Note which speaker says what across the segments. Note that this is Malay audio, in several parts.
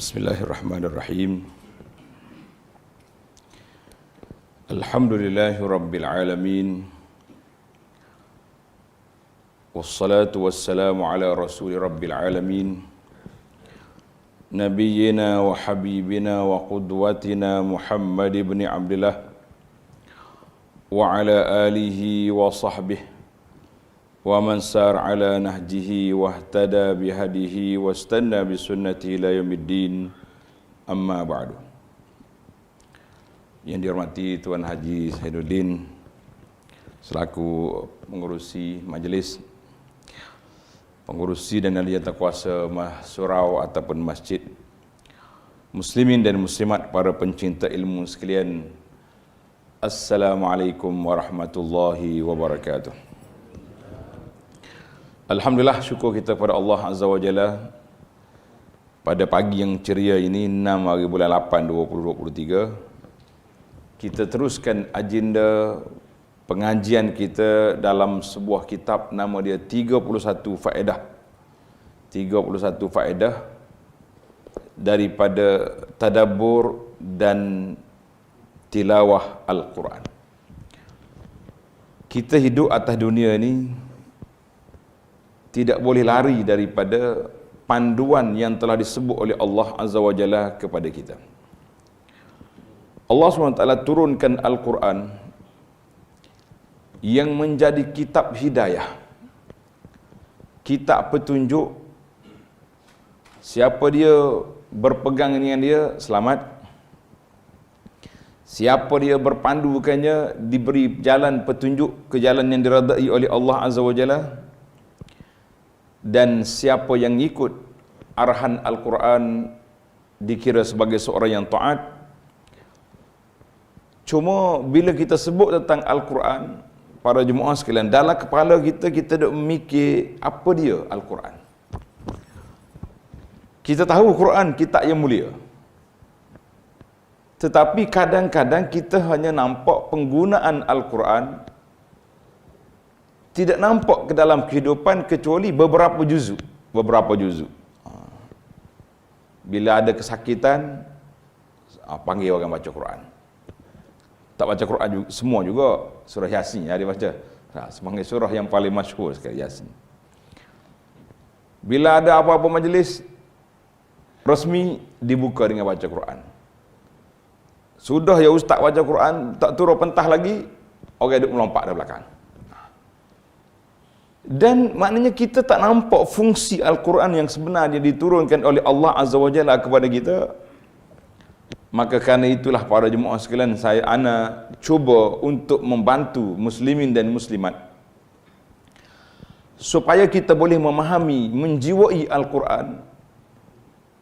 Speaker 1: Bismillahirrahmanirrahim. Alhamdulillahi rabbil alamin. Wassalatu wassalamu ala rasuli rabbil alamin. Nabiyyina wa habibina wa qudwatina Muhammad ibn Abdullah wa ala alihi wa sahbihi wa man sar ala nahjihi wa ihtada bihadihi wa istanna bisunnatihi ila yaumiddin, amma ba'du. Yang dihormati Tuan Haji Saiduddin selaku pengurusi majlis, pengurusi dan ahli kuasa surau ataupun masjid, muslimin dan muslimat, para pencinta ilmu sekalian, Assalamualaikum warahmatullahi wabarakatuh. Alhamdulillah, syukur kita kepada Allah Azza wa Jalla pada pagi yang ceria ini 6 hari bulan 8 2023 kita teruskan agenda pengajian kita dalam sebuah kitab nama dia 31 faedah daripada tadabbur dan tilawah Al-Quran. Kita hidup atas dunia ni tidak boleh lari daripada panduan yang telah disebut oleh Allah Azza wa Jalla kepada kita. Allah SWT turunkan Al-Quran yang menjadi kitab hidayah, kitab petunjuk. Siapa dia berpegang dengan dia, selamat. Siapa dia berpandukannya, diberi jalan petunjuk ke jalan yang diredai oleh Allah Azza wa Jalla. Dan siapa yang ikut arahan Al-Quran dikira sebagai seorang yang taat. Cuma bila kita sebut tentang Al-Quran, para jemaah sekalian, dalam kepala kita, kita duk memikir apa dia Al-Quran. Kita tahu Quran kitab yang mulia, tetapi kadang-kadang kita hanya nampak penggunaan Al-Quran, tidak nampak ke dalam kehidupan kecuali beberapa juzuk. Bila ada kesakitan, panggil orang baca Quran. Tak baca Quran juga, semua juga surah Yasin dia baca. Sebagai surah yang paling masyhur sekali, Yasin. Bila ada apa-apa majlis resmi, dibuka dengan baca Quran. Sudah ya ustaz baca Quran, tak turun pentah lagi, orang duduk melompat dari belakang. Dan maknanya kita tak nampak fungsi Al-Quran yang sebenarnya diturunkan oleh Allah Azza wa Jalla kepada kita. Maka kerana itulah para jemaah sekalian, ana cuba untuk membantu muslimin dan muslimat supaya kita boleh memahami, menjiwai Al-Quran.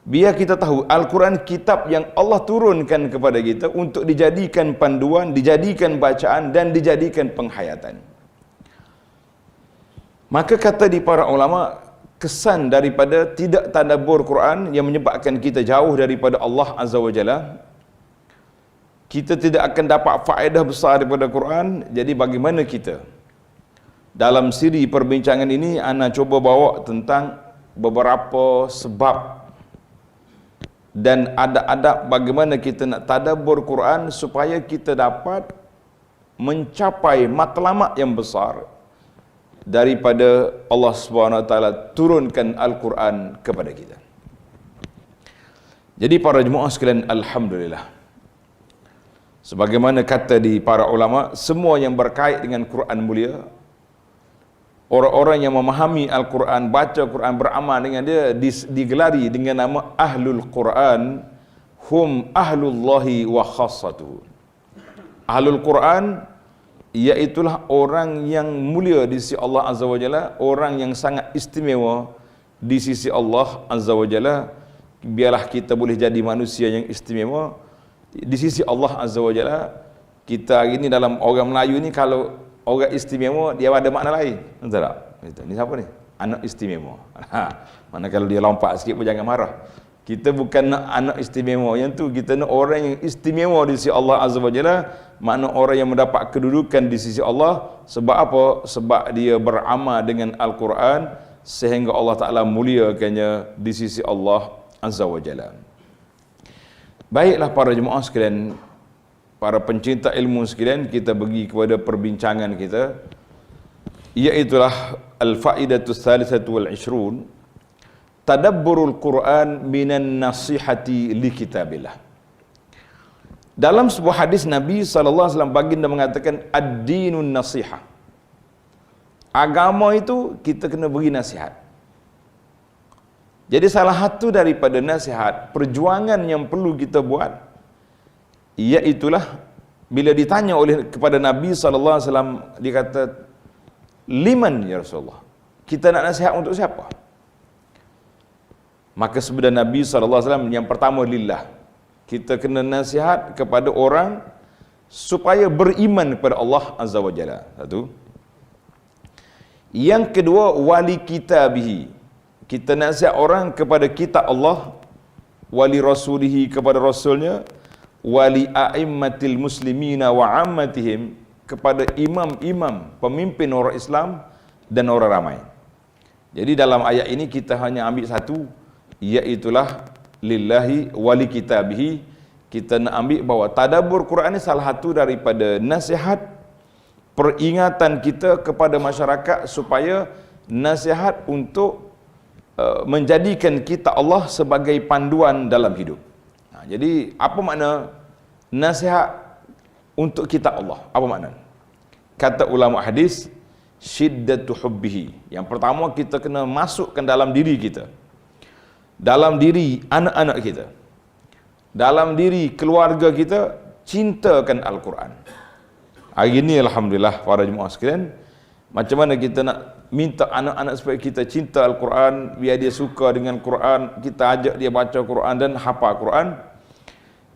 Speaker 1: Biar kita tahu Al-Quran kitab yang Allah turunkan kepada kita untuk dijadikan panduan, dijadikan bacaan dan dijadikan penghayatan. Maka kata di para ulama, kesan daripada tidak tadabbur Quran yang menyebabkan kita jauh daripada Allah Azza wa Jalla. Kita tidak akan dapat faedah besar daripada Quran. Jadi bagaimana kita? Dalam siri perbincangan ini, ana cuba bawa tentang beberapa sebab dan adab-adab bagaimana kita nak tadabbur Quran supaya kita dapat mencapai matlamat yang besar daripada Allah Subhanahu Wa Taala turunkan Al-Quran kepada kita. Jadi para jemaah sekalian, alhamdulillah, sebagaimana kata di para ulama, semua yang berkait dengan Quran mulia, orang-orang yang memahami Al-Quran, baca Quran, beramal dengan dia, digelari dengan nama Ahlul Quran, hum ahlullahi wa khassatuhu. Ahlul Quran iaitulah orang yang mulia di sisi Allah Azza wa Jalla, orang yang sangat istimewa di sisi Allah Azza wa Jalla. Biarlah kita boleh jadi manusia yang istimewa di sisi Allah Azza wa Jalla. Kita hari ni dalam orang Melayu ni, kalau orang istimewa, dia ada makna lain. Betul tak? Ni siapa ni? Anak istimewa. Mana kalau dia lompat sikit pun jangan marah. Kita bukan nak anak istimewa yang tu, kita nak orang yang istimewa di sisi Allah Azza wa Jalla. Makna orang yang mendapat kedudukan di sisi Allah. Sebab apa? Sebab dia beramal dengan Al-Quran, sehingga Allah Ta'ala muliakannya di sisi Allah Azza wa Jalla. Baiklah para jemaah sekalian, para pencinta ilmu sekalian, kita pergi kepada perbincangan kita, iaitulah al-faidatu tsalitsatu wal 'ishrun, tadabburul Quran minan nasihati li kitabillah. Dalam sebuah hadis Nabi SAW baginda mengatakan ad-dinun nasihah. Agama itu kita kena beri nasihat. Jadi salah satu daripada nasihat, perjuangan yang perlu kita buat, iaitulah bila ditanya oleh kepada Nabi SAW, dia kata, liman ya Rasulullah, kita nak nasihat untuk siapa? Maka sabda Nabi SAW yang pertama, lillah, kita kena nasihat kepada orang supaya beriman kepada Allah Azza wa Jalla. Satu. Yang kedua, wali kitabihi, kita nasihat orang kepada kitab Allah, wali rasulihi, kepada rasulnya, wali a'immatil muslimina wa ammatihim, kepada imam-imam, pemimpin orang Islam dan orang ramai. Jadi dalam ayat ini kita hanya ambil satu, iaitulah lillahi wali kitabihi. Kita nak ambil bahawa tadabbur Quran ini salah satu daripada nasihat, peringatan kita kepada masyarakat supaya nasihat untuk menjadikan kitab Allah sebagai panduan dalam hidup. Jadi apa makna nasihat untuk kitab Allah? Apa makna? Kata ulama hadis, syiddatu hubbihi. Yang pertama, kita kena masukkan dalam diri kita, dalam diri anak-anak kita, dalam diri keluarga kita, cintakan Al-Quran. Hari ini alhamdulillah para jemaah sekalian, macam mana kita nak minta anak-anak supaya kita cinta Al-Quran, biar dia suka dengan Quran, kita ajak dia baca Quran dan hafal Quran.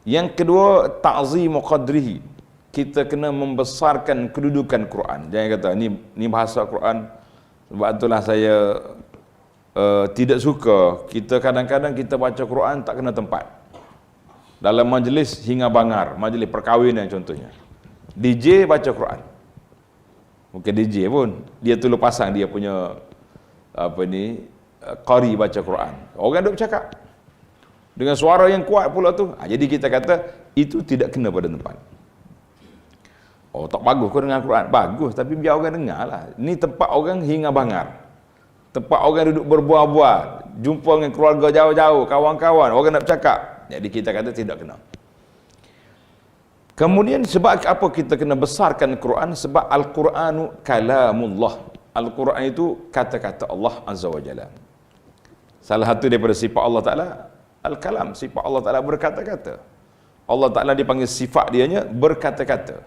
Speaker 1: Yang kedua, ta'zimu qadrihi, kita kena membesarkan kedudukan Quran. Jangan kata ni bahasa Quran, sebab itulah saya tidak suka. Kita kadang-kadang kita baca Quran tak kena tempat. Dalam majlis hingga bangar, majlis perkahwinan contohnya, DJ baca Quran. Bukan DJ pun, dia tu pasang dia punya qari baca Quran. Orang duk bercakap dengan suara yang kuat pula tu. Jadi kita kata itu tidak kena pada tempat. Oh, tak bagus kau dengar Quran. Bagus, tapi biar orang dengar lah. Ni tempat orang hingga bangar, tempat orang duduk berbual-bual, jumpa dengan keluarga jauh-jauh, kawan-kawan, orang nak bercakap. Jadi kita kata tidak kena. Kemudian sebab apa kita kena besarkan Quran? Sebab Al-Quranu kalamullah. Al-Quran itu kata-kata Allah Azza wa Jalla. Salah satu daripada sifat Allah Ta'ala Al-Kalam, sifat Allah Ta'ala berkata-kata. Allah Ta'ala dipanggil sifat dianya berkata-kata.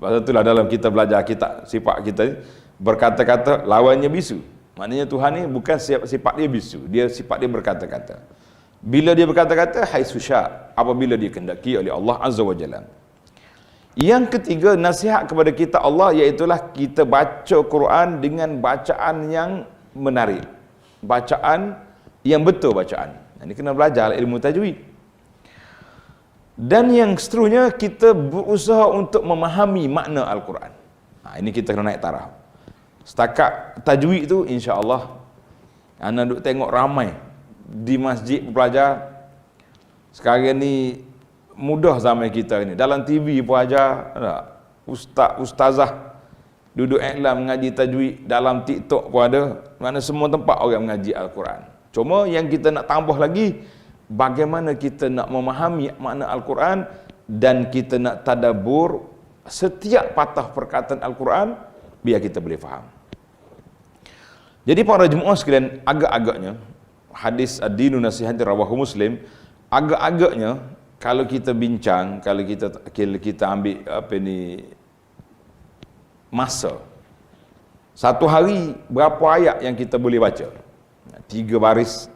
Speaker 1: Sebab itulah dalam kita belajar kitab, sifat kita ni berkata-kata, lawannya bisu. Maknanya Tuhan ni bukan sifat dia bisu, dia sifat dia berkata-kata. Bila dia berkata-kata, haitsu sya', apabila dia kehendaki oleh Allah Azza wa Jalla. Yang ketiga, nasihat kepada kita Allah, iaitulah kita baca Quran dengan bacaan yang menarik, bacaan yang betul bacaan. Ini kena belajar ilmu tajwid. Dan yang seterusnya, kita berusaha untuk memahami makna Al-Quran. Ini kita kena naik taraf. Setakat tajwid itu, insya-Allah ana duk tengok ramai di masjid belajar. Sekarang ni mudah zaman kita ni. Dalam TV pun ajar, ustazah duduk iklan mengaji tajwid, dalam TikTok pun ada. Mana semua tempat orang mengaji Al-Quran. Cuma yang kita nak tambah lagi, bagaimana kita nak memahami makna Al-Quran dan kita nak tadabbur setiap patah perkataan Al-Quran biar kita boleh faham. Jadi para jemaah sekalian, agak-agaknya hadis ad-dinu nasihati rawahu Muslim, agak-agaknya kalau kita bincang, kalau kita ambil masa satu hari, berapa ayat yang kita boleh baca? 3 baris,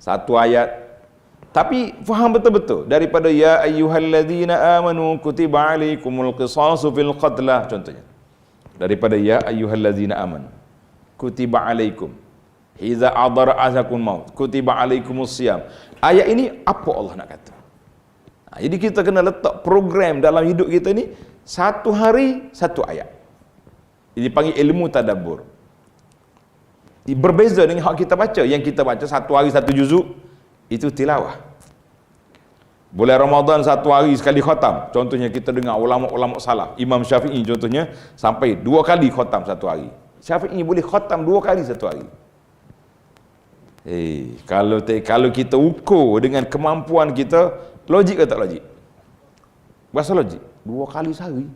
Speaker 1: 1 ayat, tapi faham betul-betul. Daripada ya ayyuhalladzina amanu kutiba alaikumul qisasu fil qatla, contohnya daripada ya ayyuhalladzina amanu kutiba alaikum idza adara azakum maut kutiba alaikumus siyam. Ayat ini apa Allah nak kata? Jadi kita kena letak program dalam hidup kita ni, 1 hari 1 ayat. Ini panggil ilmu tadabbur. Berbeza dengan hak kita baca. Yang kita baca 1 hari 1 juzuk, itu tilawah. Bulan Ramadan satu hari sekali khatam. Contohnya kita dengar ulama-ulama salaf. Imam Syafi'i contohnya sampai 2 kali khatam satu hari. Syafi'i boleh khatam 2 kali satu hari. Kalau kita ukur dengan kemampuan kita, logik ke tak logik? Bahasa logik. 2 kali sehari.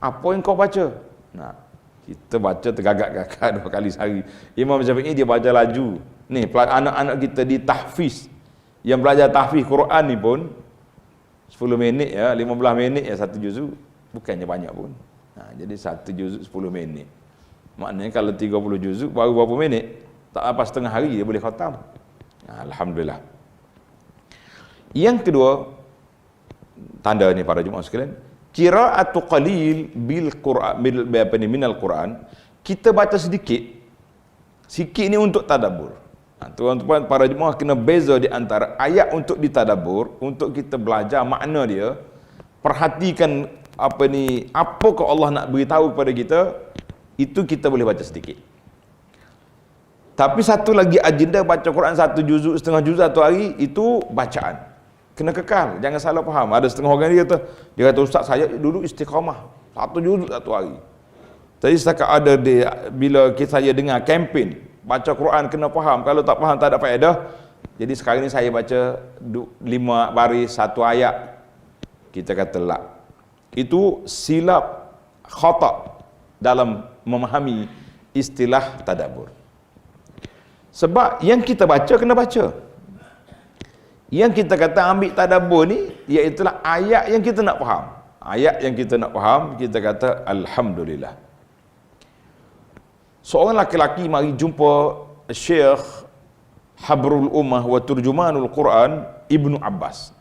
Speaker 1: Apa yang kau baca? Nah, kita baca tergagak-gagak 2 kali sehari. Imam Syafi'i dia baca laju. Ni anak-anak kita di tahfiz. Yang belajar tahfiz Quran ni pun 10 minit ya, 15 minit ya satu juzuk, bukannya banyak pun. Jadi satu juzuk 10 minit. Maknanya kalau 30 juzuk baru berapa minit? Tak apa setengah hari dia boleh khatam. Alhamdulillah. Yang kedua, tanda ni para jemaah sekalian, qira'atu qalil bil Quran minal Quran, kita baca sedikit. Sikit ni untuk tadabbur. Tuan-tuan para jemaah kena beza di antara ayat untuk ditadabbur, untuk kita belajar makna dia, perhatikan apakah Allah nak beritahu kepada kita, itu kita boleh baca sedikit. Tapi satu lagi agenda baca Quran satu juzuk, setengah juzuk satu hari, itu bacaan. Kena kekal, jangan salah faham. Ada setengah orang dia kata ustaz saya dulu istiqamah satu juzuk satu hari. Tadi setakat ada bila saya dengar kempen baca Quran kena faham, kalau tak faham tak ada faedah. Jadi sekarang ni saya baca 5 baris satu ayat. Kita kata la. Itu silap, khata dalam memahami istilah tadabbur. Sebab yang kita baca kena baca. Yang kita kata ambil tadabbur ni iaitulah ayat yang kita nak faham. Ayat yang kita nak faham, kita kata alhamdulillah. Seorang laki-laki mari jumpa Syekh Habrul Ummah wa Turjumanul Quran Ibnu Abbas.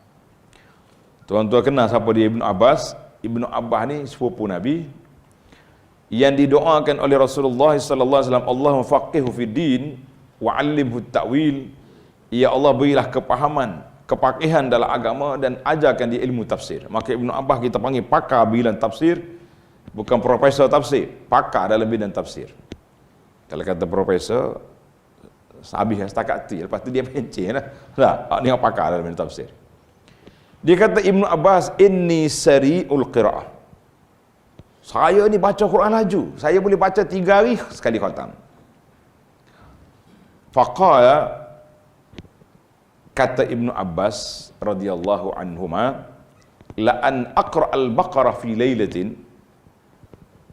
Speaker 1: Tuan-tuan kenal siapa dia Ibnu Abbas? Ibnu Abbas ni sepupu Nabi yang didoakan oleh Rasulullah sallallahu alaihi wasallam, Allahumma faqihu fid din wa 'allimhu ta'wil. Ya Allah, berilah kepahaman, kepakihan dalam agama dan ajarkan dia ilmu tafsir. Maka Ibnu Abbas kita panggil pakar bidang tafsir, bukan profesor tafsir, pakar dalam bidang tafsir. Kalau kata profesor, habis setakat tu, lepas tu dia pencen lah. Ni apa pakar dalam tafsir. Dia kata Ibnu Abbas, inni sari'ul qira'ah. Saya ni baca Quran laju. Saya boleh baca 3 hari sekali khatam. Faqala, kata Ibnu Abbas radhiyallahu anhuma, la an aqra al-Baqarah fi lailatin.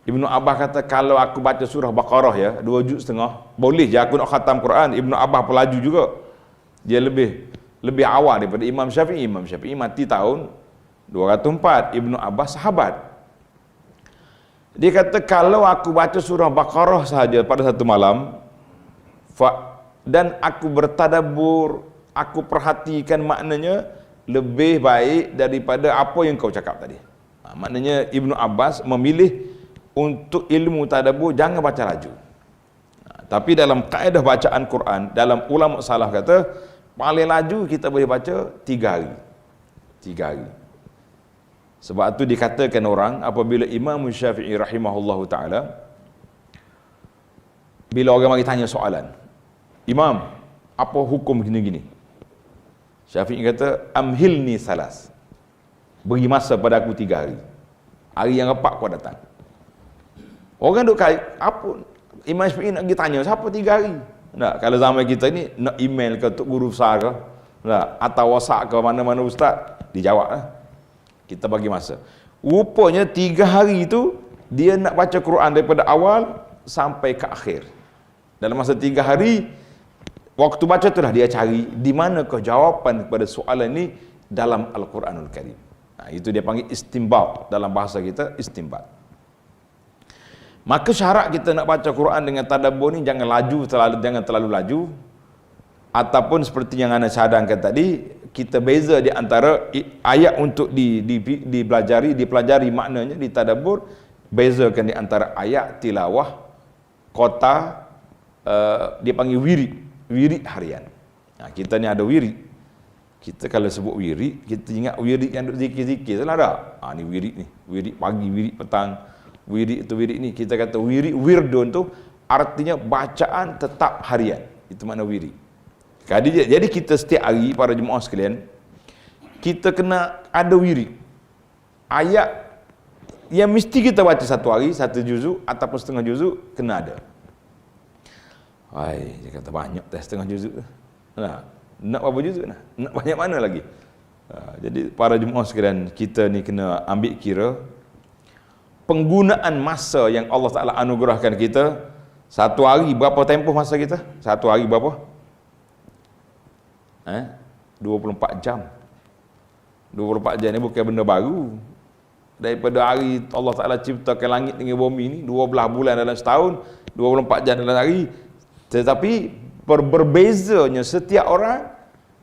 Speaker 1: Ibnu Abbas kata kalau aku baca surah Baqarah ya 2 juz setengah, boleh je aku nak khatam Quran. Ibnu Abbas pelaju juga. Dia lebih awal daripada Imam Syafi'i. Imam Syafi'i mati tahun 204. Ibnu Abbas sahabat. Dia kata kalau aku baca surah Baqarah sahaja pada satu malam dan aku bertadabbur, aku perhatikan maknanya, lebih baik daripada apa yang kau cakap tadi. Maknanya Ibnu Abbas memilih untuk ilmu tadabbur jangan baca laju. Tapi dalam kaedah bacaan Quran, dalam ulama salaf kata paling laju kita boleh baca 3 hari. 3 hari. Sebab itu dikatakan orang apabila Imam Syafi'i rahimahullahu taala, bila orang mari tanya soalan, Imam, apa hukum gini-gini? Syafi'i kata amhilni salas. Beri masa pada aku 3 hari. Hari yang keempat kau datang. Orang duk kait apa Imam Syafi'i nak pergi tanya siapa 3 hari. Tak, kalau zaman kita ni nak email ke tok guru besar ke, tak, atau WhatsApp ke mana-mana ustaz, dijawab lah. Kita bagi masa. Rupanya 3 hari itu dia nak baca Quran daripada awal sampai ke akhir. Dalam masa 3 hari, waktu baca itulah dia cari di manakah jawapan kepada soalan ni dalam Al-Quranul Karim. Itu dia panggil istinbat, dalam bahasa kita istinbat. Maka syarat kita nak baca Quran dengan tadabbur ni jangan terlalu laju, ataupun seperti yang anda cadangkan tadi, kita beza di antara ayat untuk dipelajari maknanya, ditadabbur, bezakan di antara ayat tilawah, kota, dia panggil wirid harian. Kita ni ada wirid. Kita kalau sebut wirid, kita ingat wirid yang duk zikir-zikir salah tak? Ni wirid ni, wirid pagi, wirid petang, wirid itu wirid ni. Kita kata wirdun tu artinya bacaan tetap harian. Itu makna wirid. Jadi kita setiap hari para jemaah sekalian, kita kena ada wirid. Ayat yang mesti kita baca satu hari, satu juzuk ataupun setengah juzuk, kena ada. Hai, dia kata banyak dah setengah juzuk tu. Nak berapa juzuk nak? Nak banyak mana lagi? Jadi para jemaah sekalian, kita ni kena ambil kira penggunaan masa yang Allah Ta'ala anugerahkan kita. Satu hari berapa tempoh masa kita? Satu hari berapa? 24 jam. 24 jam ni bukan benda baru. Daripada hari Allah Ta'ala ciptakan langit dengan bumi ni, 12 bulan dalam setahun, 24 jam dalam hari. Tetapi berbezanya setiap orang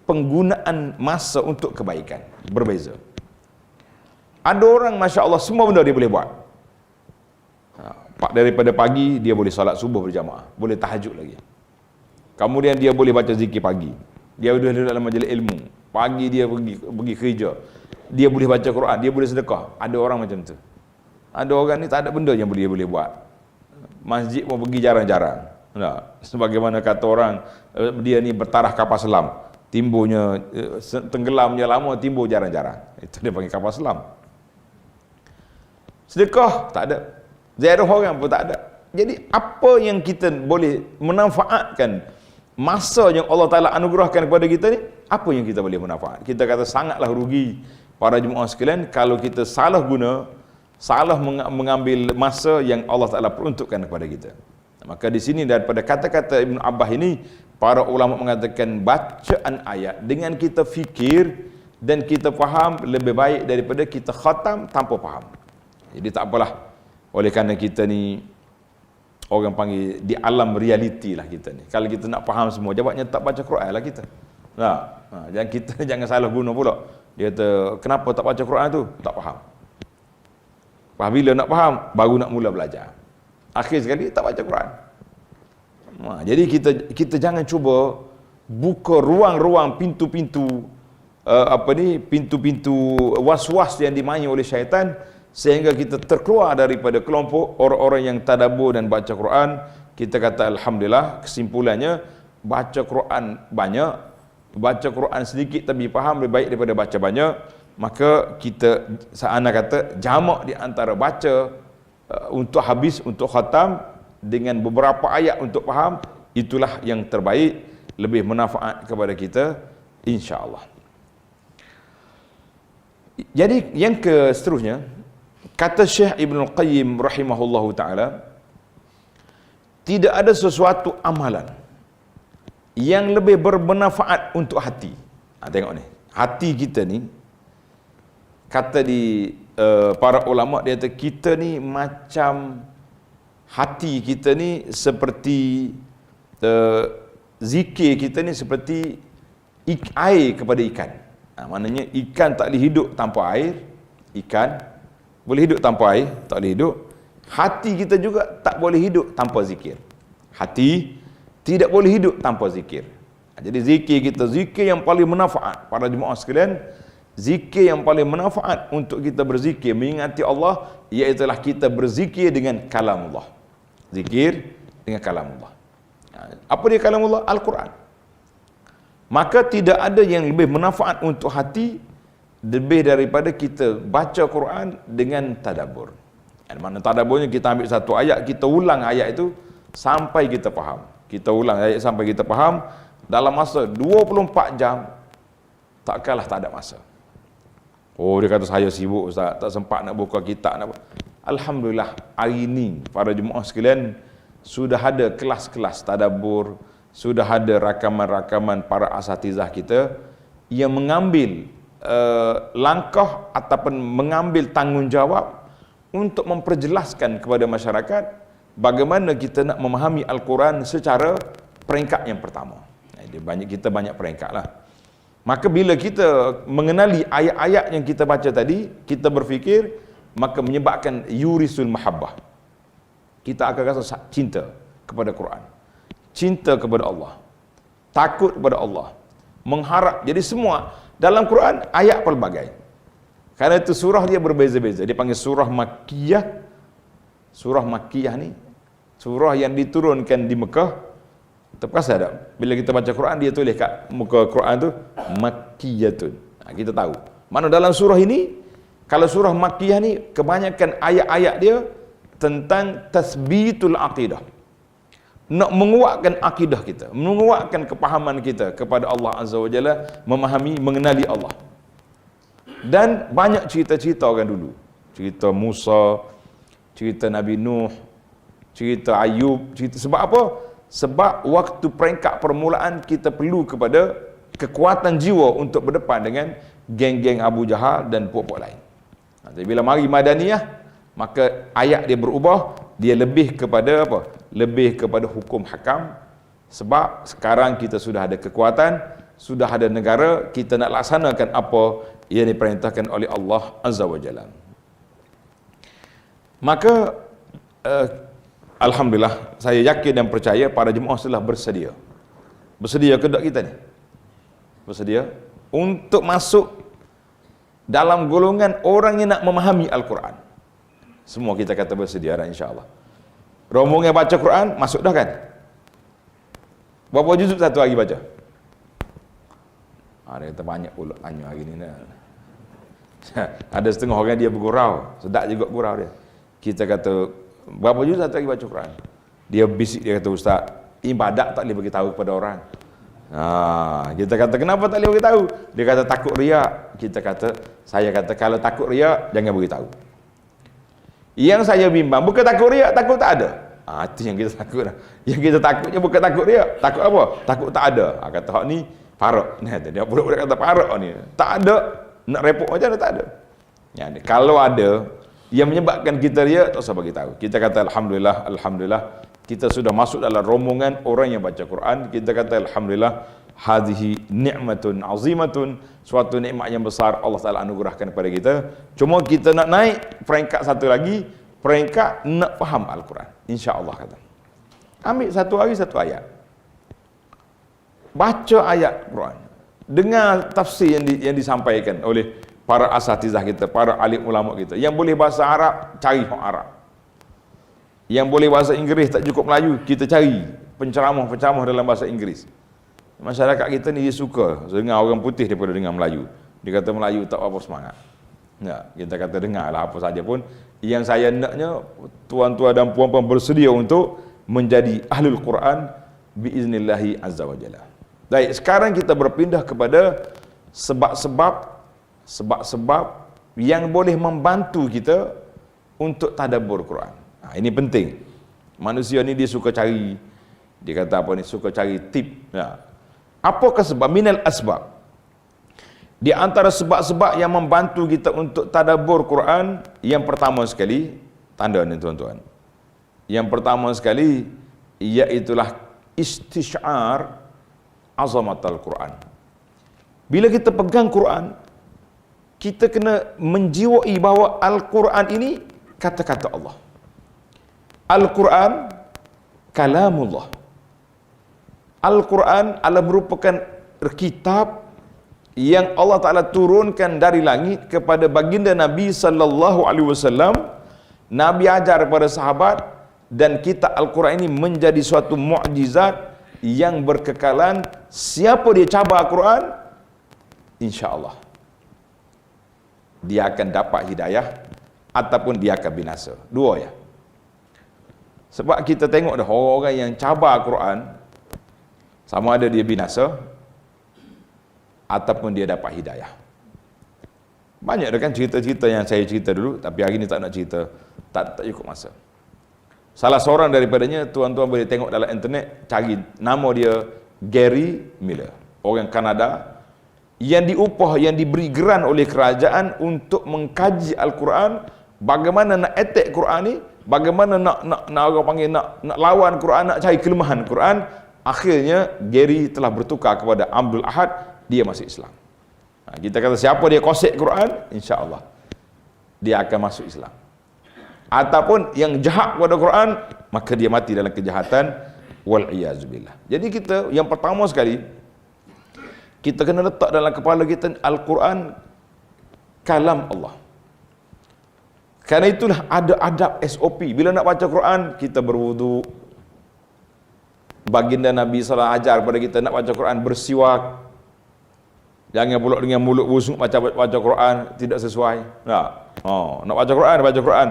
Speaker 1: penggunaan masa untuk kebaikan. Berbeza. Ada orang Masya Allah semua benda dia boleh buat. Daripada pagi dia boleh solat subuh berjamaah, boleh tahajud lagi. Kemudian dia boleh baca zikir pagi. Dia boleh duduk dalam majlis ilmu. Pagi dia pergi kerja. Dia boleh baca Quran, dia boleh sedekah. Ada orang macam tu. Ada orang ni tak ada benda yang boleh buat. Masjid pun pergi jarang-jarang. Sebagaimana kata orang, dia ni bertaraf kapal selam. Timbulnya, tenggelamnya lama, timbul jarang-jarang. Itu dia panggil kapal selam. Sedekah, tak ada. Ziarah orang pun tak ada. Jadi, apa yang kita boleh memanfaatkan masa yang Allah Ta'ala anugerahkan kepada kita ni, apa yang kita boleh manfaat? Kita kata sangatlah rugi para jemaah sekalian kalau kita salah guna, salah mengambil masa yang Allah Ta'ala peruntukkan kepada kita. Maka di sini daripada kata-kata Ibn Abbas ini, para ulama mengatakan bacaan ayat dengan kita fikir dan kita faham lebih baik daripada kita khatam tanpa faham. Jadi tak apalah, oleh kerana kita ni orang panggil di alam realiti lah kita ni. Kalau kita nak faham semua, jawabnya tak baca Quran lah kita. Jangan kita jangan salah guna pula. Dia kata, kenapa tak baca Quran tu? Tak faham. Bila nak faham, baru nak mula belajar. Akhir sekali tak baca Quran. Jadi kita jangan cuba buka ruang-ruang pintu-pintu pintu-pintu was-was yang dimainkan oleh syaitan, sehingga kita terkeluar daripada kelompok orang-orang yang tadabbur dan baca Quran. Kita kata alhamdulillah, kesimpulannya baca Quran banyak, baca Quran sedikit tapi faham lebih baik daripada baca banyak. Maka kita ana kata jamak di antara baca untuk habis, untuk khatam dengan beberapa ayat untuk faham, itulah yang terbaik, lebih manfaat kepada kita insya-Allah. Jadi yang ke seterusnya, kata Syekh Ibn Qayyim rahimahullahu ta'ala, tidak ada sesuatu amalan yang lebih bermanfaat untuk hati. Tengok ni, hati kita ni, kata di para ulama, dia kata kita ni macam, hati kita ni seperti zikir kita ni seperti air kepada ikan. Maknanya ikan tak boleh hidup tanpa air. Ikan boleh hidup tanpa air, tak boleh hidup. Hati kita juga tak boleh hidup tanpa zikir. Hati tidak boleh hidup tanpa zikir. Jadi zikir kita, zikir yang paling bermanfaat para jemaah sekalian, zikir yang paling bermanfaat untuk kita berzikir mengingati Allah, iaitulah kita berzikir dengan kalamullah. Zikir dengan kalamullah. Apa dia kalamullah? Al-Quran. Maka tidak ada yang lebih bermanfaat untuk hati lebih daripada kita baca Quran dengan tadabbur. Mana tadabburnya, kita ambil satu ayat, kita ulang ayat itu sampai kita faham. Kita ulang ayat sampai kita faham dalam masa 24 jam, tak kalah tak ada masa. Oh, dia kata saya sibuk Ustaz, tak sempat nak buka kitab nak. Alhamdulillah, hari ini para jemaah sekalian sudah ada kelas-kelas tadabbur, sudah ada rakaman-rakaman para asatizah kita yang mengambil langkah ataupun mengambil tanggungjawab untuk memperjelaskan kepada masyarakat bagaimana kita nak memahami Al-Quran secara peringkat yang pertama. Kita banyak peringkat lah. Maka bila kita mengenali ayat-ayat yang kita baca tadi, kita berfikir, maka menyebabkan yurisul mahabbah. Kita akan rasa cinta kepada Quran, cinta kepada Allah, takut kepada Allah, mengharap. Jadi semua dalam Quran ayat pelbagai. Karena itu surah dia berbeza-beza. Dia panggil surah Makkiyah. Surah Makkiyah ni surah yang diturunkan di Mekah. Terpaksa tak? Bila kita baca Quran, dia tulis kat muka Quran tu Makkiyatun. Kita tahu. Mana dalam surah ini, kalau surah Makkiyah ni, kebanyakan ayat-ayat dia tentang tasbitul aqidah. Nak menguatkan akidah kita, menguatkan kepahaman kita kepada Allah Azza wa Jalla, memahami, mengenali Allah. Dan banyak cerita-cerita orang dulu. Cerita Musa, cerita Nabi Nuh, cerita Ayub, cerita sebab apa? Sebab waktu peringkat permulaan kita perlu kepada kekuatan jiwa untuk berdepan dengan geng-geng Abu Jahal dan puak-puak lain. Jadi bila mari Madaniyah, maka ayat dia berubah, dia lebih kepada apa? Lebih kepada hukum hakam. Sebab sekarang kita sudah ada kekuatan, sudah ada negara, kita nak laksanakan apa yang diperintahkan oleh Allah Azza wa Jalla. Maka alhamdulillah, saya yakin dan percaya para jemaah telah bersedia. Bersedia ke tak kita ni? Bersedia untuk masuk dalam golongan orang yang nak memahami Al-Quran. Semua kita kata bersedia dah, insya-Allah. Rombongan baca Quran masuk dah kan? Berapa juzuk satu hari baca? Dia kata banyak pula tanya hari ni dah. Ada setengah orang dia bergurau, sedap juga gurau dia. Kita kata berapa juzuk satu hari baca Quran? Dia bisik, dia kata, Ustaz, ibadat tak boleh bagi tahu kepada orang. Kita kata kenapa tak boleh bagi tahu? Dia kata takut riak. Saya kata kalau takut riak jangan bagi tahu. Yang saya bimbang bukan takut riak, takut tak ada. Itu yang kita takut dah. Yang kita takutnya bukan takut riak, takut apa? Takut tak ada. Kata hak ni parak. Dia budak-budak kata parak ni. Tak ada, nak repot macam mana tak ada. Kalau ada yang menyebabkan kita riak, tak usah bagi tahu. Kita kata alhamdulillah, alhamdulillah kita sudah masuk dalam rombongan orang yang baca Quran. Kita kata alhamdulillah, hadhihi ni'matun azimatun, suatu nikmat yang besar Allah Taala anugerahkan kepada kita. Cuma kita nak naik peringkat satu lagi, peringkat nak faham Al-Quran. Insya-Allah kata. Ambil satu hari satu ayat. Baca ayat Quran. Dengar tafsir yang disampaikan oleh para asatizah kita, para alim ulama kita. Yang boleh bahasa Arab, cari hak Arab. Yang boleh bahasa Inggeris tak cukup Melayu, kita cari penceramah-penceramah dalam bahasa Inggeris. Masyarakat kita ni dia suka dengar orang putih daripada dengar Melayu. Dia kata Melayu tak apa semangat. Kita kata dengarlah apa saja pun. Yang saya naknya tuan-tuan dan puan-puan bersedia untuk menjadi ahlul Quran biiznillahi azza wa jalla. Baik, sekarang kita berpindah kepada sebab-sebab yang boleh membantu kita untuk tadabbur Quran. Ini penting. Manusia ni dia suka cari, dia kata apa ni, suka cari tip. Apakah sebab? Minal asbab. Di antara sebab-sebab yang membantu kita untuk tadabbur Quran, yang pertama sekali, tanda ni tuan-tuan. Yang pertama sekali, iaitulah istisyar azamat al-Quran. Bila kita pegang Quran, kita kena menjiwai bahawa Al-Quran ini kata-kata Allah. Al-Quran kalamullah. Al-Quran adalah merupakan kitab yang Allah Ta'ala turunkan dari langit kepada baginda Nabi sallallahu alaihi wasallam. Nabi ajar kepada sahabat, dan kita Al-Quran ini menjadi suatu mukjizat yang berkekalan. Siapa dia cabar Al-Quran, insya-Allah dia akan dapat hidayah ataupun dia akan binasa. Dua ya. Sebab kita tengok dah orang yang cabar Al-Quran, sama ada dia binasa ataupun dia dapat hidayah. Banyak dah kan cerita-cerita yang saya cerita dulu, tapi hari ni tak nak cerita, tak cukup masa. Salah seorang daripadanya, tuan-tuan boleh tengok dalam internet, cari nama dia Gary Miller, orang Kanada, yang diupah, yang diberi geran oleh kerajaan untuk mengkaji Al-Quran, bagaimana nak attack Quran ni, bagaimana nak orang panggil nak lawan Quran, nak cari kelemahan Quran. Akhirnya Gary telah bertukar kepada Abdul Ahad, dia masuk Islam. Kita kata siapa dia kosek Quran, insya-Allah dia akan masuk Islam. Ataupun yang jahat kepada Quran, maka dia mati dalam kejahatan, wal iazubillah. Jadi kita yang pertama sekali, kita kena letak dalam kepala kita Al-Quran kalam Allah. Karena itulah ada adab SOP. Bila nak baca Quran, kita berwudu. Baginda Nabi SAW ajar kepada kita nak baca Quran bersiwak. Jangan pula dengan mulut busuk baca Quran tidak sesuai. Tak. Nak baca Quran.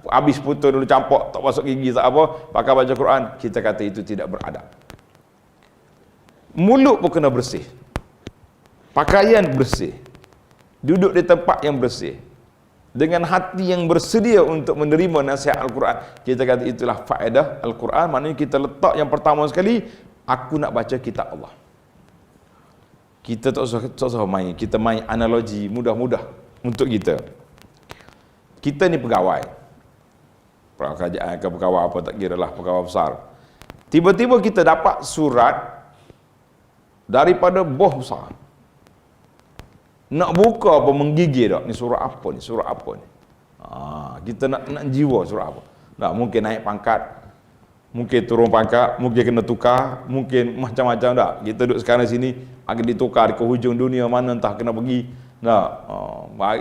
Speaker 1: Habis putus dulu campur, tak masuk gigi tak apa, pakai baca Quran. Kita kata itu tidak beradab. Mulut pun kena bersih. Pakaian bersih. Duduk di tempat yang bersih. Dengan hati yang bersedia untuk menerima nasihat Al-Quran. Kita kata itulah faedah Al-Quran. Maknanya kita letak yang pertama sekali, aku nak baca kitab Allah. Kita tak usah main. Kita main analogi mudah-mudah untuk kita. Kita ni pegawai. Kerajaan ke pegawai apa tak kira lah, pegawai besar. Tiba-tiba kita dapat surat daripada bos besar. Nak buka apa menggigil tak? Ni surat apa ni? Surat apa ni? Kita nak jiwa surat apa? Tak, mungkin naik pangkat, mungkin turun pangkat, mungkin kena tukar, mungkin macam-macam tak. Kita duduk sekarang sini, akan ditukar ke hujung dunia mana entah kena pergi. Tak,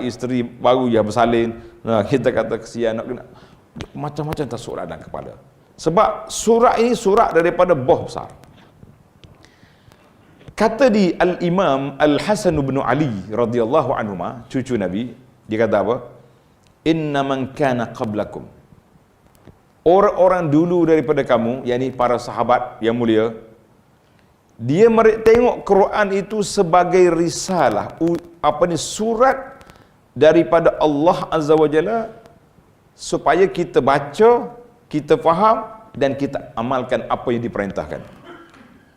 Speaker 1: isteri baru je bersalin. Nah, kita kata kesian nak kena macam-macam tak surat dalam kepala. Sebab surat ini surat daripada bos besar. Kata di Al-Imam Al-Hasan bin Ali radhiyallahu anhuma, cucu Nabi, dia kata apa? Inna man kana qablakum. Orang-orang dulu daripada kamu, yakni para sahabat yang mulia, dia tengok Quran itu sebagai risalah, surat daripada Allah Azza wa Jalla, supaya kita baca, kita faham dan kita amalkan apa yang diperintahkan.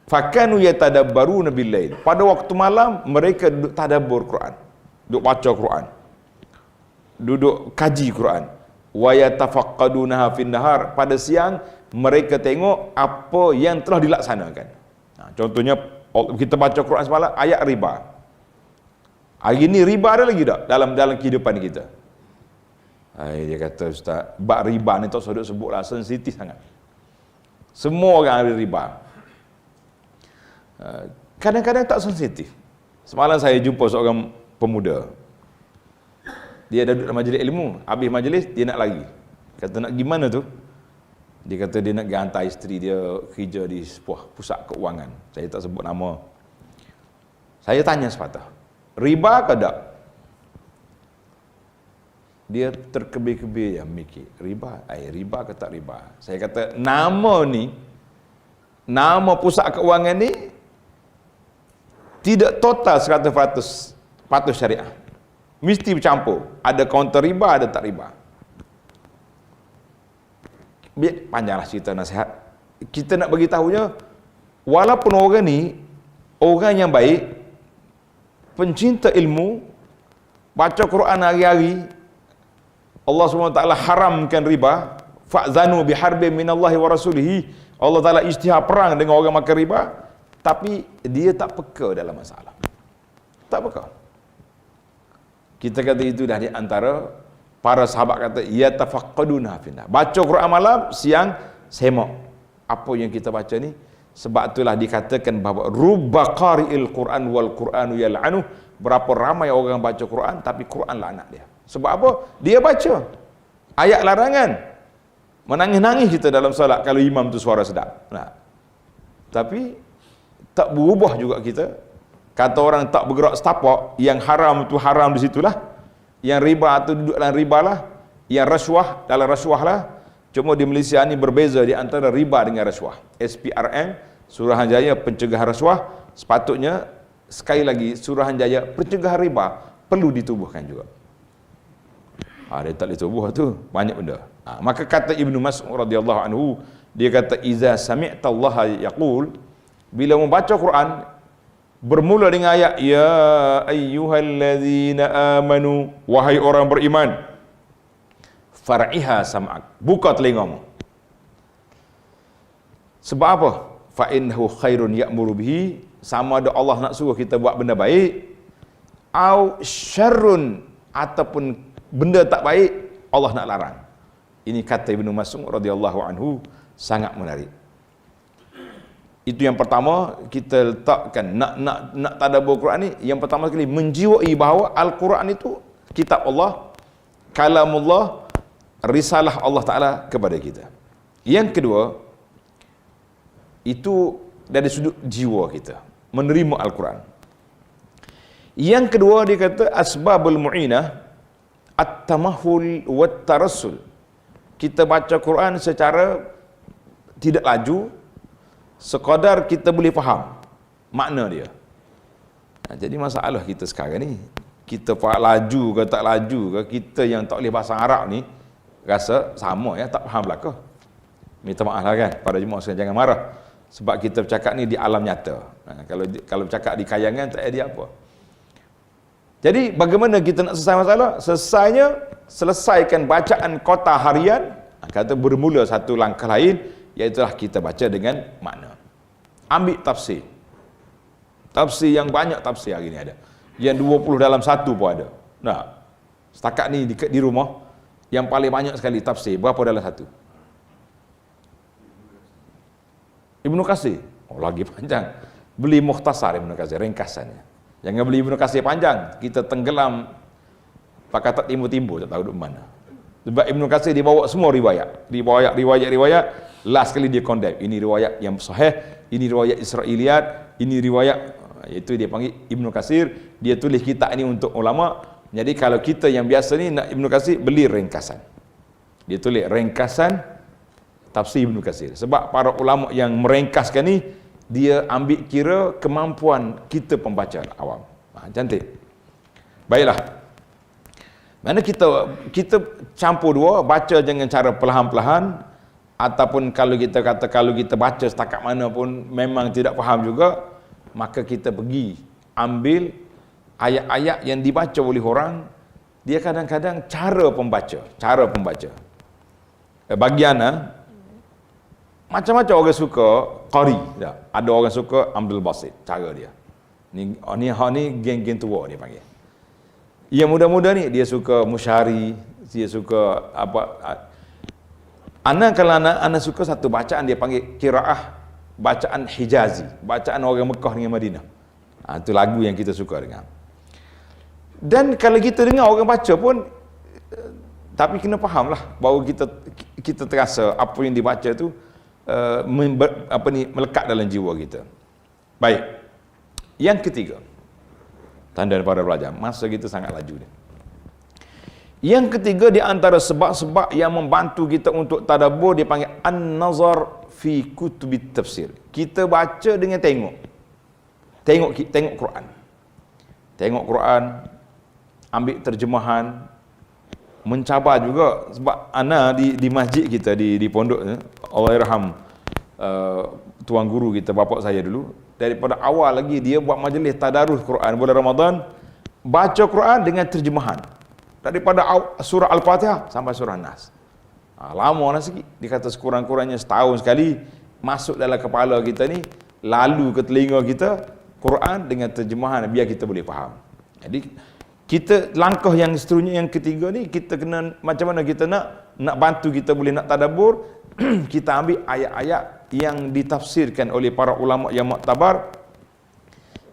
Speaker 1: Fakanu yatadabbaruna bil-lail. Pada waktu malam mereka duduk tadabbur Quran, duduk baca Quran, duduk kaji Quran. Wa yatafaqqadunaha fin nahar. Pada siang mereka tengok apa yang telah dilaksanakan. Contohnya kita baca Quran semalam ayat riba. Hari ni riba ada lagi tak dalam kehidupan kita? Dia kata, Ustaz, bab riba ni tak usah sebutlah, sensitif sangat. Semua orang ada riba. Kadang-kadang tak sensitif. Semalam saya jumpa seorang pemuda. Dia dah duduk dalam majlis ilmu. Habis majlis, dia nak lari. Kata, nak gimana tu? Dia kata dia nak pergi hantar isteri dia kerja di sebuah pusat keuangan. Saya tak sebut nama. Saya tanya sepatah, riba ke tak? Dia terkebir-kebir yang mikir, riba? Riba ke tak riba? Saya kata, nama pusat keuangan ni tidak total 100% patuh syariah. Mesti bercampur. Ada kaunter riba, ada tak riba. Biar panjanglah cerita nasihat. Kita nak bagi tahunya, walaupun orang ni orang yang baik, pencinta ilmu, baca Quran hari-hari, Allah SWT haramkan riba, fa'zanu biharbin minallahi wa rasulihi. Allah Ta'ala isytihar perang dengan orang makan riba, tapi dia tak peka dalam masalah. Tak peka. Kita kata itu dah di antara para sahabat kata, yatafaqqaduna finna. Baca Quran malam, siang semak apa yang kita baca ni. Sebab itulah dikatakan bahawa rubba qari'il Quran wal Quranu yal'anu. Berapa ramai orang baca Quran tapi Quran laknat dia. Sebab apa? Dia baca ayat larangan, menangis-nangis kita dalam solat kalau imam tu suara sedap. Tapi tak berubah juga kita. Kata orang tak bergerak setapak, yang haram tu haram di situlah, yang riba tu duduk dalam riba lah, yang rasuah dalam rasuah lah. Cuma di Malaysia ni berbeza di antara riba dengan rasuah. SPRM, Suruhanjaya Pencegahan Rasuah, sepatutnya sekali lagi Suruhanjaya Pencegahan Riba perlu ditubuhkan juga. Dia tak boleh tubuh tu, banyak benda. Maka kata Ibnu Mas'ud radhiyallahu anhu, dia kata, iza sami'ta Allah yaqul, bila membaca Quran bermula dengan ayat ya ayyuhallazina amanu, wahai orang beriman, far'iha sam'ak, buka telingamu. Sebab apa? Fa innahu khairun ya'muru bihi, sama ada Allah nak suruh kita buat benda baik, au syarrun, ataupun benda tak baik Allah nak larang. Ini kata Ibnu Mas'ud radhiyallahu anhu, sangat menarik. Itu yang pertama, kita letakkan nak tadabbur Quran ni, yang pertama sekali menjiwai bahawa Al-Quran itu kitab Allah, kalamullah, risalah Allah Ta'ala kepada kita. Yang kedua, itu dari sudut jiwa kita menerima Al-Quran. Yang kedua dia kata asbabul mu'inah at-tamahul wat tarassul. Kita baca Quran secara tidak laju, sekadar kita boleh faham makna dia. Jadi masalah kita sekarang ni, kita laju ke tak laju ke, kita yang tak boleh bahasa Arab ni rasa sama ya, tak faham belaka. Minta maaf lah kan pada jemaah sekalian, jangan marah. Sebab kita bercakap ni di alam nyata. Kalau bercakap di kayangan tak ada apa. Jadi bagaimana kita nak selesai masalah? Selesaikan bacaan kota harian, kata bermula satu langkah lain, iaitulah kita baca dengan makna. Ambil tafsir. Tafsir yang banyak tafsir hari ni ada. Yang 20 dalam satu pun ada. Nah, setakat ni di rumah, yang paling banyak sekali tafsir, berapa dalam satu? Ibnu Katsir. Oh, lagi panjang. Beli Mukhtasar Ibnu Katsir, ringkasannya. Jangan beli Ibnu Katsir panjang, kita tenggelam pakai tak timbul-timbul, tak tahu duduk mana. Sebab Ibnu Katsir dia bawa semua riwayat, last kali dia condemn. Ini riwayat yang sahih, ini riwayat Israiliyat, ini riwayat, iaitu dia panggil Ibnu Katsir. Dia tulis kitab ni untuk ulama. Jadi kalau kita yang biasa ni nak Ibnu Katsir, beli ringkasan. Dia tulis ringkasan tafsir Ibnu Katsir. Sebab para ulama yang meringkaskan ni, dia ambil kira kemampuan kita pembaca awam. Cantik. Baiklah. Mana kita campur dua, baca dengan cara perlahan-lahan, ataupun kalau kita kata kalau kita baca setakat mana pun memang tidak faham juga, maka kita pergi ambil ayat-ayat yang dibaca oleh orang. Dia kadang-kadang cara pembaca. Bagi ana, macam-macam orang suka qari, ada orang suka Abdul Basit, cara dia. Ni geng-geng tua dia panggil. Yang muda-muda ni dia suka Musyari, dia suka apa. Kalau anak suka satu bacaan dia panggil qiraah bacaan Hijazi, bacaan orang Mekah dengan Madinah. Itu lagu yang kita suka dengar. Dan kalau kita dengar orang baca pun, tapi kena faham lah bahawa kita terasa apa yang dibaca tu melekat dalam jiwa kita. Baik. Yang ketiga, tanda para pelajar, masa kita sangat laju ni. Yang ketiga di antara sebab-sebab yang membantu kita untuk tadabbur dipanggil an-nazar fi kutubit tafsir. Kita baca dengan tengok Quran. Tengok Quran, ambil terjemahan, mencabar juga. Sebab ana di masjid kita di pondok, Allahyarham tuan guru kita, bapak saya dulu, daripada awal lagi dia buat majlis tadarus Quran bulan Ramadan, baca Quran dengan terjemahan daripada surah Al-Fatihah sampai surah Nas. Lama lah sikit, dia kata sekurang-kurangnya setahun sekali masuk dalam kepala kita ni, lalu ke telinga kita Quran dengan terjemahan biar kita boleh faham. Jadi kita langkah yang seterusnya, yang ketiga ni, kita kena macam mana kita nak bantu kita boleh nak tadabbur. Kita ambil ayat-ayat yang ditafsirkan oleh para ulama yang muktabar.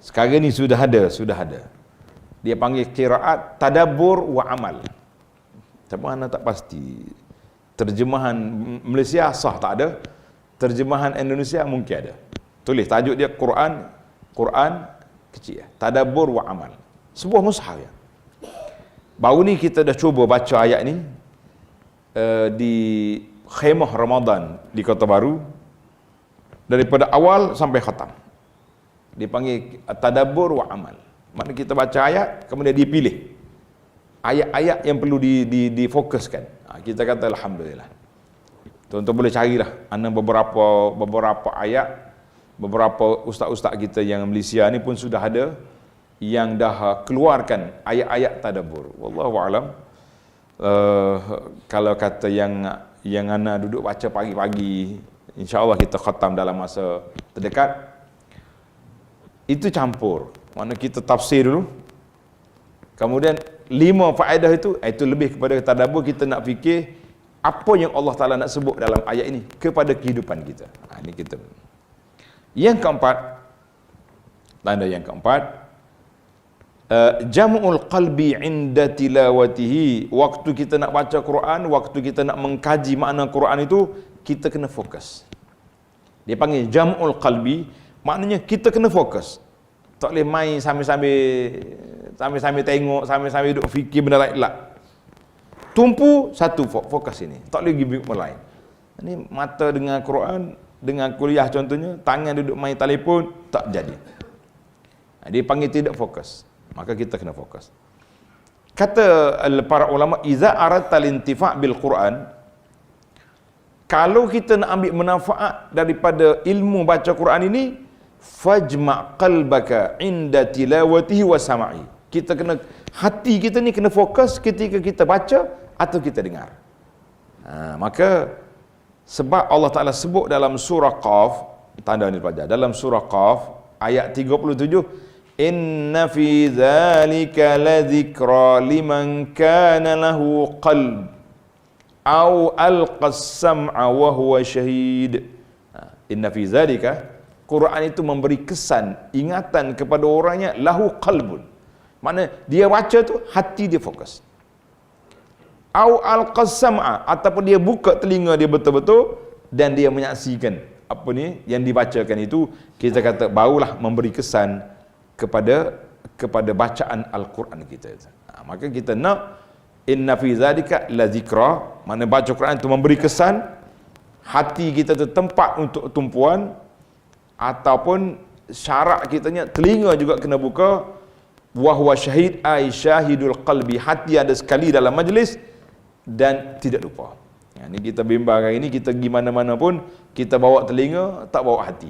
Speaker 1: Sekarang ni sudah ada. Dia panggil qiraat tadabbur wa amal. Macam mana tak pasti. Terjemahan Malaysia sah tak ada, terjemahan Indonesia mungkin ada. Tulis tajuk dia Quran kecil, tadabbur wa amal. Sebuah mushaf ya. Baru ni kita dah cuba baca ayat ni di khemah Ramadan di Kota Baru, daripada awal sampai khatam. Dipanggil tadabbur wa amal. Maknanya kita baca ayat, kemudian dipilih ayat-ayat yang perlu difokuskan. Kita kata alhamdulillah. Tuan-tuan boleh carilah ana beberapa ayat, beberapa ustaz-ustaz kita yang Malaysia ni pun sudah ada yang dah keluarkan ayat-ayat tadabbur. Wallahu alam. Kalau kata yang ana duduk baca pagi-pagi, insya-Allah kita khatam dalam masa terdekat. Itu campur. Mana kita tafsir dulu. Kemudian 5 faedah itu lebih kepada tadabbur. Kita nak fikir apa yang Allah Taala nak sebut dalam ayat ini kepada kehidupan kita. Ini kita. Yang keempat, tanda yang keempat, jam'ul qalbi 'inda tilawatihi. Waktu kita nak baca Quran, waktu kita nak mengkaji makna Quran itu, kita kena fokus. Dia panggil jam'ul qalbi, maknanya kita kena fokus. Tak boleh main sambil-sambil sambil-sambil tengok, sambil-sambil duduk fikir benda lain lah. Tumpu satu fokus ini. Tak boleh pergi benda lain. Ini mata dengan Quran, dengan kuliah contohnya, tangan duduk main telefon, tak jadi. Dia panggil tidak fokus. Maka kita kena fokus. Kata para ulama, iza aradta lintifa' bil Quran, kalau kita nak ambil manfaat daripada ilmu baca Quran ini, fajma' qalbaka inda tilawatihi wa sama'i. Kita kena, hati kita ni kena fokus ketika kita baca atau kita dengar. Maka sebab Allah Ta'ala sebut dalam surah Qaf, tanda ni pelajar, dalam surah Qaf ayat 37, inna fi dhalika la dhikra liman kana lahu qalb au alqas sam'a wa huwa syahid. Inna fi dhalika, Quran itu memberi kesan, ingatan kepada orangnya lahu qalbun. Maknanya dia baca tu hati dia fokus. Au alqas sam'a, ataupun dia buka telinga dia betul-betul dan dia menyaksikan apa ni yang dibacakan itu, kita kata barulah memberi kesan kepada bacaan Al-Quran kita. Maka kita nak inna fi zalika la zikra, mana baca Quran itu memberi kesan, hati kita tu tempat untuk tumpuan, ataupun syarak kitanya telinga juga kena buka, wa huwa syahid ay syahidul qalbi, hati ada sekali dalam majlis dan tidak lupa. Ini kita bimbang hari ini, kita pergi mana-mana pun kita bawa telinga, tak bawa hati.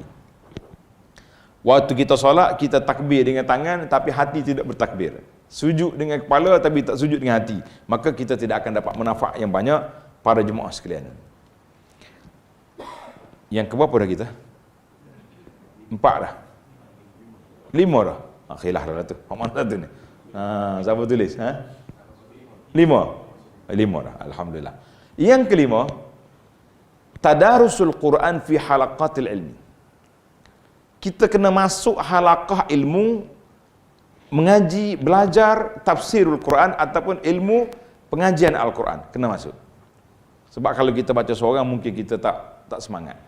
Speaker 1: Waktu kita solat, kita takbir dengan tangan tapi hati tidak bertakbir. Sujud dengan kepala tapi tak sujud dengan hati. Maka kita tidak akan dapat manfaat yang banyak para jemaah sekalian. Yang keberapa dah kita? 4 dah. 5 dah. Khilaf dah tu. Mana satu ni? Siapa tulis? 5. 5 dah. Alhamdulillah. Yang kelima, tadarusul Quran fi halaqatil ilmi. Kita kena masuk halaqah ilmu, mengaji, belajar tafsirul Quran ataupun ilmu pengajian Al-Quran. Kena masuk. Sebab kalau kita baca seorang mungkin kita tak semangat.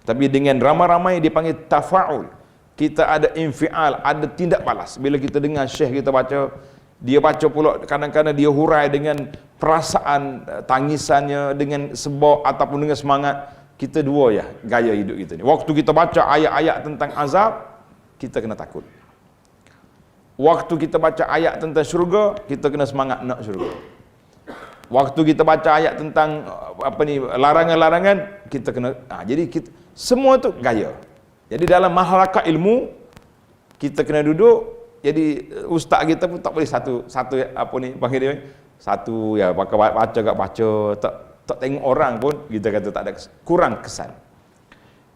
Speaker 1: Tapi dengan ramai-ramai dipanggil tafa'ul. Kita ada infial, ada tindak balas. Bila kita dengar syekh kita baca, dia baca pula kadang-kadang dia hurai dengan perasaan tangisannya, dengan sebab ataupun dengan semangat. Kita dua ya gaya hidup kita ni. Waktu kita baca ayat-ayat tentang azab, kita kena takut. Waktu kita baca ayat tentang syurga, kita kena semangat nak syurga. Waktu kita baca ayat tentang larangan-larangan, kita kena jadi kita, semua tu gaya. Jadi dalam masyarakat ilmu, kita kena duduk. Jadi ustaz kita pun tak boleh satu panggil dia satu ya baca tak tengok orang pun kita kata tak ada kurang kesan.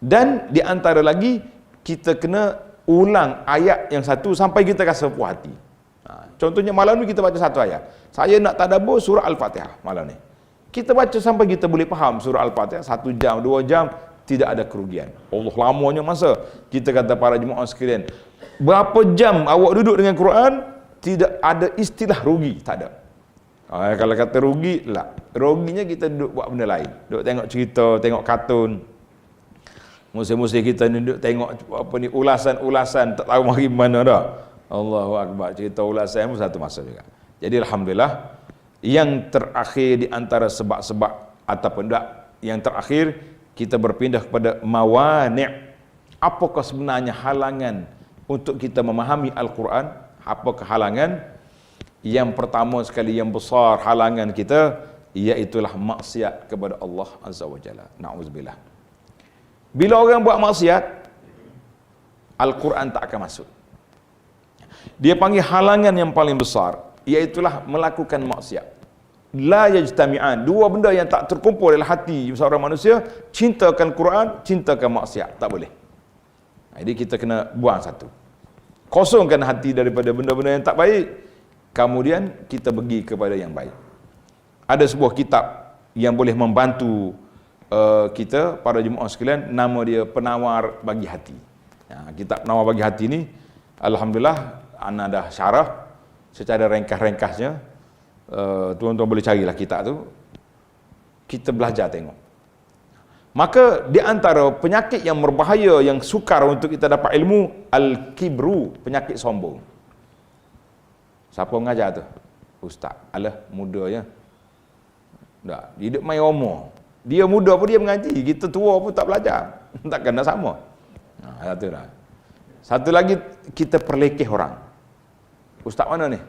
Speaker 1: Dan di antara lagi kita kena ulang ayat yang satu sampai kita rasa puas hati. Contohnya malam ni kita baca satu ayat. Saya nak tadabbur surah Al-Fatihah malam ni. Kita baca sampai kita boleh faham surah Al-Fatihah 1 jam, 2 jam, tidak ada kerugian. Allah lamanya masa. Kita kata para jemaah sekalian, berapa jam awak duduk dengan Quran, tidak ada istilah rugi, tak ada. Kalau kata rugi, lah. Ruginya kita duduk buat benda lain. Duduk tengok cerita, tengok kartun. Musim-musim kita duduk tengok ulasan-ulasan, tak tahu mari mana dah. Allahu Akbar, cerita ulasan pun satu masa juga. Jadi alhamdulillah, yang terakhir di antara sebab-sebab ataupun tak, yang terakhir kita berpindah kepada mawani'. Apakah sebenarnya halangan untuk kita memahami Al-Quran? Apakah halangan? Yang pertama sekali yang besar halangan kita, iaitulah maksiat kepada Allah Azza wa Jalla. Na'udzubillah. Bila orang buat maksiat, Al-Quran tak akan masuk. Dia panggil halangan yang paling besar, iaitulah melakukan maksiat. La yajtami'an. Dua benda yang tak terkumpul dalam hati seorang manusia, cintakan Quran, cintakan maksiat. Tak boleh. Jadi kita kena buang satu. Kosongkan hati daripada benda-benda yang tak baik. Kemudian kita pergi kepada yang baik. Ada sebuah kitab yang boleh membantu kita, para jemaah sekalian, nama dia Penawar Bagi Hati. Kitab Penawar Bagi Hati ni, alhamdulillah, ana dah syarah secara ringkas-ringkasnya. Tuan-tuan boleh carilah kitab tu. Kita belajar tengok. Maka di antara penyakit yang berbahaya, yang sukar untuk kita dapat ilmu, al-kibru, penyakit sombong. Siapa mengajar tu? Ustaz. Alah, mudanya. Tak, hidup main umur. Dia muda pun dia mengaji, kita tua pun tak belajar. Takkan dah sama. Satu dah. Satu lagi, kita perlekeh orang. Ustaz mana ni?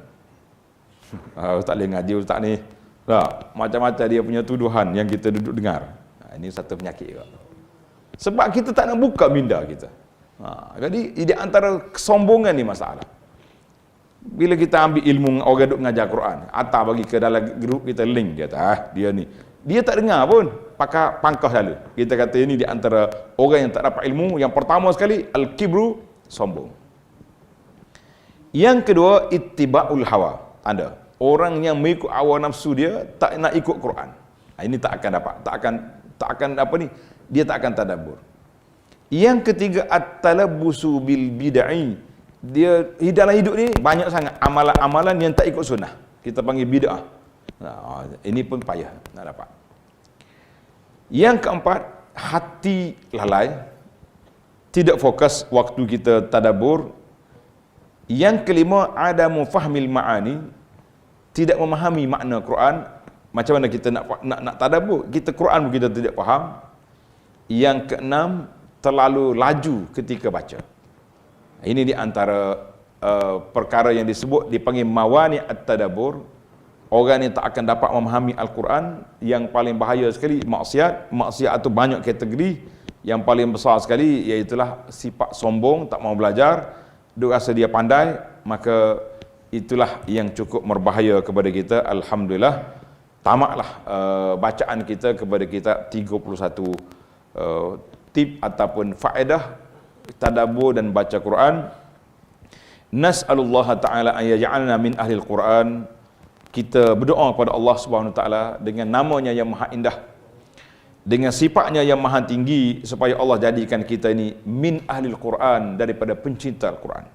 Speaker 1: Ustaz boleh ngaji ustaz ni. Tak, macam-macam dia punya tuduhan yang kita duduk dengar. Ini satu penyakit juga. Sebab kita tak nak buka minda kita. Jadi di antara kesombongan ni masalah. Bila kita ambil ilmu orang duk mengajar Quran, atau bagi ke dalam grup kita link dia kata, dia ni. Dia tak dengar pun, pakai pangkah lalu. Kita kata ini di antara orang yang tak dapat ilmu, yang pertama sekali al-kibru, sombong. Yang kedua, ittiba'ul hawa. Anda, orang yang mengikut hawa nafsu dia tak nak ikut Quran. Ini tak akan dapat, tak akan apa ni? Dia tak akan tadabbur. Yang ketiga, at-talabbusu bil bid'ah. Dia dalam hidup ni banyak sangat amalan-amalan yang tak ikut sunnah. Kita panggil bid'ah. Ini pun payah nak dapat. Yang keempat, hati lalai, tidak fokus waktu kita tadabbur. Yang kelima, adamu fahmil ma'ani, tidak memahami makna Quran. Macam mana kita nak tadabbur? Kita Quran pun kita tidak faham. Yang keenam, terlalu laju ketika baca. Ini di antara perkara yang disebut dipanggil mawani at-tadabbur. Orang yang tak akan dapat memahami Al-Quran. Yang paling bahaya sekali maksiat. Maksiat itu banyak kategori. Yang paling besar sekali iaitulah sifat sombong, tak mau belajar, duk rasa dia pandai, maka itulah yang cukup berbahaya kepada kita. Alhamdulillah, tamatlah bacaan kita kepada kita 31 tip ataupun faedah tadabbur dan baca Quran. Nas'alullah ta'ala an yaj'alna min ahli al-Quran. Kita berdoa kepada Allah Subhanahu wa taala dengan namanya yang maha indah, dengan sifatnya yang maha tinggi, supaya Allah jadikan kita ini min ahli al-Quran, daripada pencinta Al-Quran.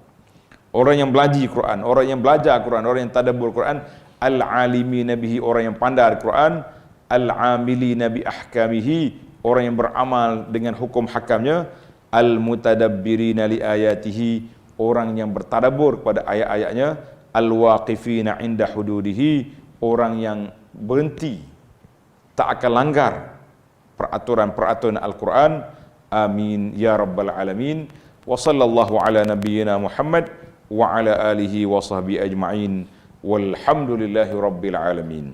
Speaker 1: Orang yang belajar Quran, orang yang belajar Quran, orang yang tadabbur Quran, al-alimina bihi, orang yang pandai Quran, al-amilina bi ahkamihi, orang yang beramal dengan hukum hakamnya, al-mutadabbirina li ayatihi, orang yang bertadabbur kepada ayat-ayatnya, al-waqifina inda hududihi, orang yang berhenti, tak akan langgar peraturan-peraturan Al-Quran. Amin ya rabbal alamin. Wa sallallahu ala nabiyyina Muhammad wa ala alihi wa sahbihi ajma'in. Walhamdulillahi rabbil alamin.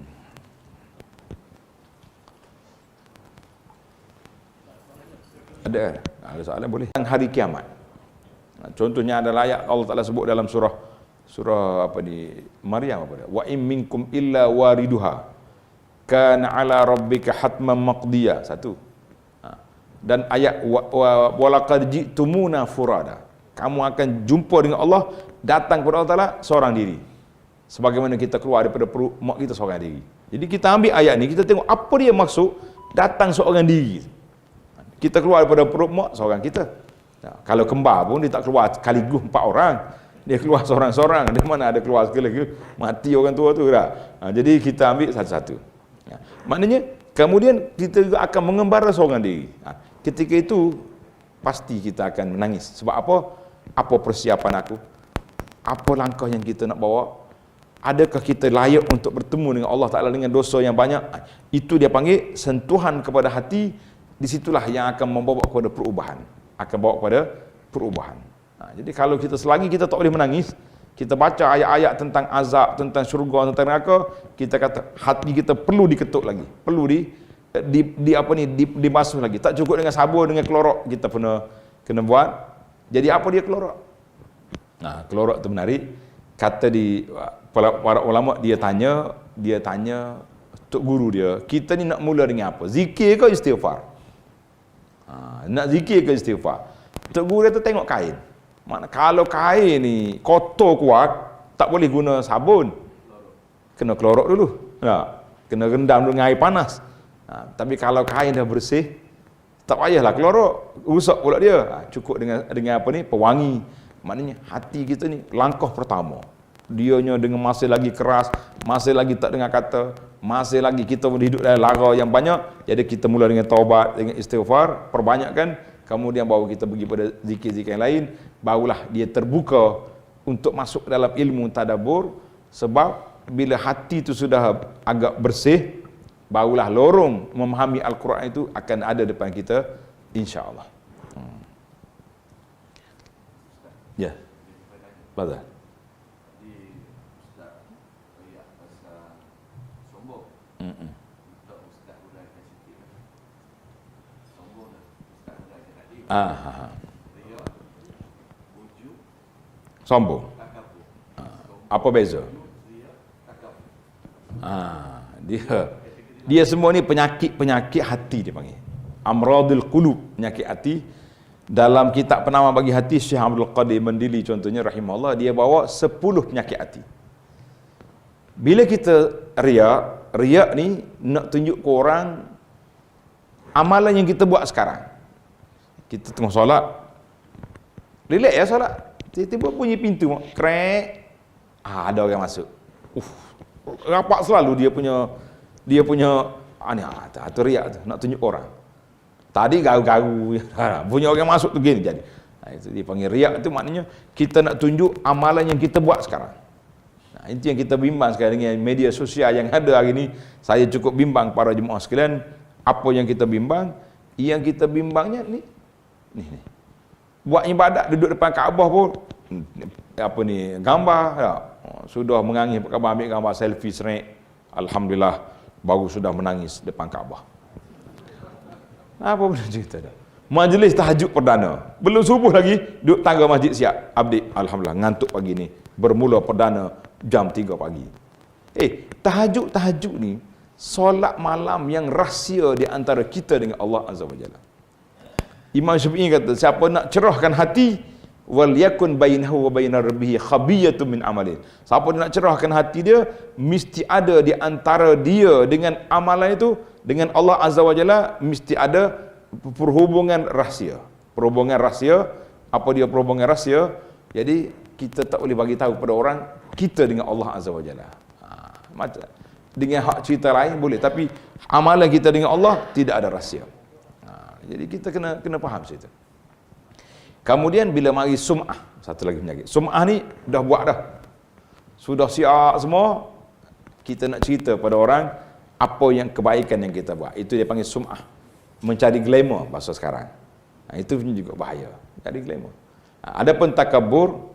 Speaker 1: Ada soalan boleh. Hari kiamat. Contohnya adalah ayat Allah Taala sebut dalam surah apa ni, Maryam, apa dia? Wa in minkum illa wariduha kana ala rabbika hatman maqdiya. Satu. Dan ayat wa laqad ji'tumuna furada. Kamu akan jumpa dengan Allah, datang kepada Allah Taala seorang diri. Sebagaimana kita keluar daripada perut mak kita seorang diri. Jadi kita ambil ayat ni, kita tengok apa dia maksud datang seorang diri. Kita keluar daripada perut mak seorang kita. Kalau kembar pun dia tak keluar sekaligus 4 orang. Dia keluar seorang-seorang. Dia mana ada keluar sekali mati orang tua tu dah. Jadi kita ambil satu-satu. Maknanya kemudian kita juga akan mengembara seorang diri. Ketika itu pasti kita akan menangis. Sebab apa? Apa persiapan aku? Apa langkah yang kita nak bawa? Adakah kita layak untuk bertemu dengan Allah Ta'ala dengan dosa yang banyak? Itu dia panggil sentuhan kepada hati. Disitulah yang akan membawa kepada perubahan. Akan bawa kepada perubahan. Jadi kalau kita selagi kita tak boleh menangis, kita baca ayat-ayat tentang azab, tentang syurga, tentang neraka, kita kata hati kita perlu diketuk lagi, perlu dibasuh lagi. Tak cukup dengan sabun, dengan klorok, kita kena buat. Jadi apa dia klorok? Klorok tu menarik. Kata para ulama, dia tanya tok guru dia, kita ni nak mula dengan apa? Zikir ke istighfar? Nak zikir ke istighfar? Tok guru dia tu tengok kain. Mana kalau kain ni kotor kuat, tak boleh guna sabun. Kena klorok dulu. Kena rendam dengan air panas. Tapi kalau kain dah bersih, tak payahlah klorok, rusak pula dia. Cukup dengan apa ni, pewangi. Maknanya hati kita ni langkah pertama. Dianya dengan masih lagi keras, masih lagi tak dengar kata, masih lagi kita hidup dalam lara yang banyak. Jadi kita mula dengan taubat, dengan istighfar, perbanyakkan, kemudian baru kita pergi pada zikir-zikir yang lain, barulah dia terbuka untuk masuk dalam ilmu tadabbur. Sebab bila hati itu sudah agak bersih, barulah lorong memahami Al-Quran itu akan ada depan kita, insya-Allah. Ya. Baik. Sombong. Apa beza? Dia semua ni penyakit hati dia panggil. Amradul qulub, penyakit hati. Dalam kitab penama bagi hati Syekh Abdul Qadir Mandili contohnya rahimahullah, dia bawa 10 penyakit hati. Bila kita riak ni nak tunjuk ke orang amalan yang kita buat sekarang. Kita tengah solat, relax ya solat, tiba-tiba bunyi pintu, krek, ada orang masuk. Rapat selalu dia punya ni, tu riak tu, nak tunjuk orang. Tadi garu-garu, punya orang masuk tu gini jadi. Itu dia panggil riak, tu maknanya kita nak tunjuk amalan yang kita buat sekarang. Itu yang kita bimbang sekarang dengan media sosial yang ada hari ini. Saya cukup bimbang para jemaah sekalian. Apa yang kita bimbang? Yang kita bimbangnya ni. Buat ibadat duduk depan Kaabah pun gambar ya. Sudah menangis Kaabah, ambil gambar selfie serik. Alhamdulillah baru sudah menangis depan Kaabah. Apa benda cerita dah? Majlis tahajud perdana. Belum subuh lagi duduk tangga masjid siap. Abdi alhamdulillah ngantuk pagi ni. Bermula perdana jam 3 pagi. Tahajud ni solat malam yang rahsia di antara kita dengan Allah Azza wa Jalla. Imam Syafi'i kata, siapa nak cerahkan hati, wal yakun bainahu wa bainar rabbih khabiyatun min amalin. Siapa nak cerahkan hati dia, mesti ada di antara dia dengan amalan itu, dengan Allah Azza wa Jalla mesti ada perhubungan rahsia. Perhubungan rahsia, apa dia perhubungan rahsia? Jadi kita tak boleh bagi tahu pada orang kita dengan Allah Azza wa Jalla. Macam dengan hak cerita lain boleh, tapi amalan kita dengan Allah tidak ada rahsia. Jadi kita kena faham situ. Kemudian bila mari sum'ah, satu lagi penyakit. Sum'ah ni dah buat dah. Sudah siap semua, kita nak cerita pada orang apa yang kebaikan yang kita buat. Itu dia panggil sum'ah. Mencari glamour bahasa sekarang. Itu juga bahaya. Cari glamour. Adapun takabur,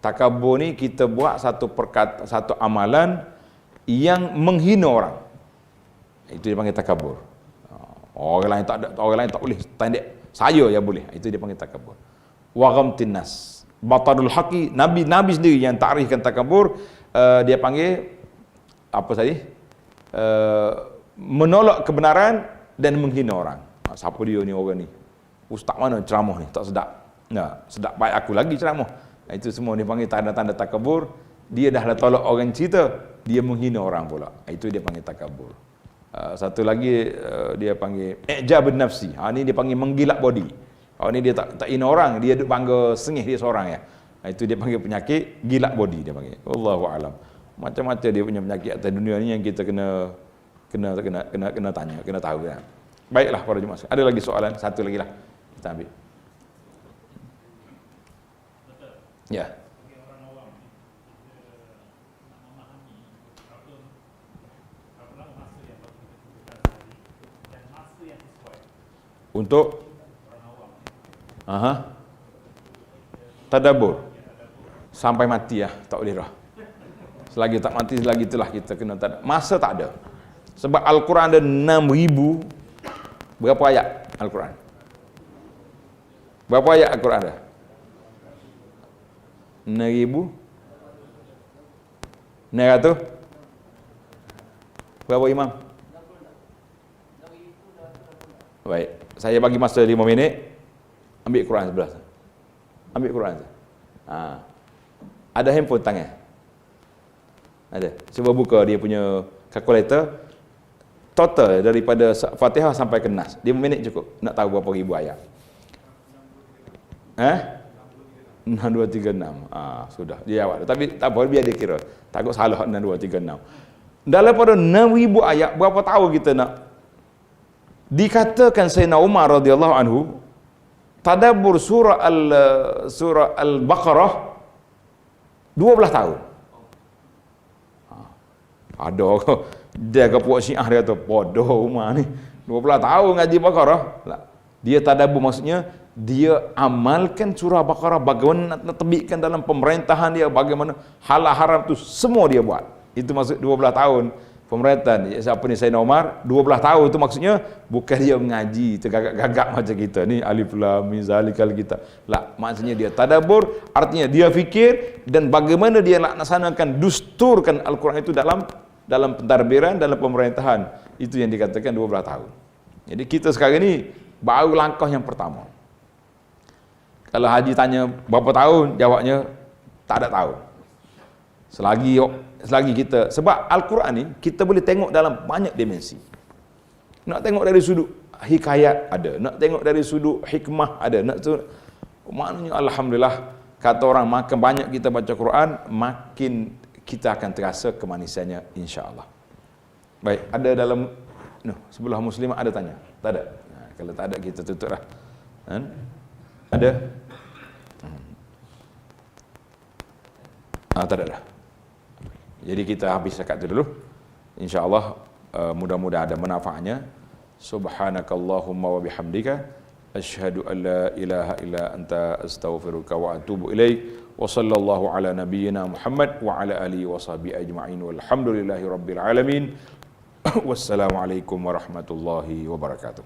Speaker 1: takabur ni kita buat satu amalan yang menghina orang. Itu dia panggil takabur. Orang lain tak boleh tandek, saya yang boleh. Itu dia panggil takabur. Wa ghamtin nas, batarul haqi. Nabi sendiri yang takrifkan takabur, dia panggil apa tadi? Menolak kebenaran dan menghina orang. Siapa dia ni orang ni? Ustaz mana ceramah ni? Tak sedap. Sedap baik aku lagi ceramah. Itu semua dia panggil tanda-tanda takabur. Dia dah tolak orang cerita, dia menghina orang pula. Itu dia panggil takabur. Satu lagi dia panggil i'jabun nafsi. Ni dia panggil menggilak body. Ni dia tak hina orang, dia duk bangga sengih dia seorang ya. Itu dia panggil penyakit gilak body dia panggil. Wallahu alam. Macam-macam dia punya penyakit atas dunia ni yang kita kena tanya, kena tahu ya. Baiklah para jemaah. Ada lagi soalan? Satu lagi lah. Kita ambil. Ya. Untuk tadabbur sampai mati ya, tak boleh dah. Selagi tak mati, selagi itulah kita kena masa tak ada. Sebab Al-Quran ada 6,000 berapa ayat Al-Quran? Berapa ayat Al-Quran ada? 6,900 berapa imam? Baik, saya bagi masa 5 minit. Ambil Quran sebelah. Ambil Quran. Ada handphone tangan? Ada. Cuba buka dia punya calculator. Total daripada Fatihah sampai ke Nas. 5 minit cukup. Nak tahu berapa ribu ayat. 6236. Sudah. Dia jawab. Tapi tak apa, biar dia kira. Takut salah 6236. Daripada 6,000 ayat, berapa tahu kita nak? Dikatakan Sayyidina Umar radhiyallahu anhu tadabbur surah Al-Baqarah 12 tahun. Ada dia ke puak Syiah dia tu bodoh rumah ni 12 tahun ngaji Baqarah. Dia tadabbur maksudnya dia amalkan surah Baqarah, bagaimana nak terbitkan dalam pemerintahan dia, bagaimana halal haram tu semua dia buat. Itu maksud 12 tahun pemerintahan. Siapa ni Sayyidina Umar 12 tahun tu maksudnya bukan dia mengaji tergagak-gagak macam kita ni alif lam mim zalikal kitab. Maksudnya dia tadabbur, artinya dia fikir dan bagaimana dia laksanakan dusturkan Al-Quran itu dalam pentadbiran, dalam pemerintahan. Itu yang dikatakan 12 tahun. Jadi kita sekarang ni baru langkah yang pertama. Kalau haji tanya berapa tahun, jawabnya tak ada tahu. Selagi kita, sebab Al-Quran ni kita boleh tengok dalam banyak dimensi. Nak tengok dari sudut hikayat ada, nak tengok dari sudut hikmah ada, maknanya alhamdulillah kata orang makin banyak kita baca Quran, makin kita akan terasa kemanisannya insya-Allah. Baik, ada dalam sebelah muslimah ada tanya? Tak ada. Kalau tak ada kita tutuplah. Ada? Tak ada dah. Jadi kita habis sekat itu dulu. Insya-Allah mudah-mudahan ada manfaatnya. Subhanakallahumma wa bihamdika asyhadu an la ilaha illa anta astaghfiruka wa atubu ilaik. Wa sallallahu ala nabiyyina Muhammad wa ala alihi wa sahbihi ajma'in. Walhamdulillahi rabbil alamin. Wassalamualaikum warahmatullahi wabarakatuh.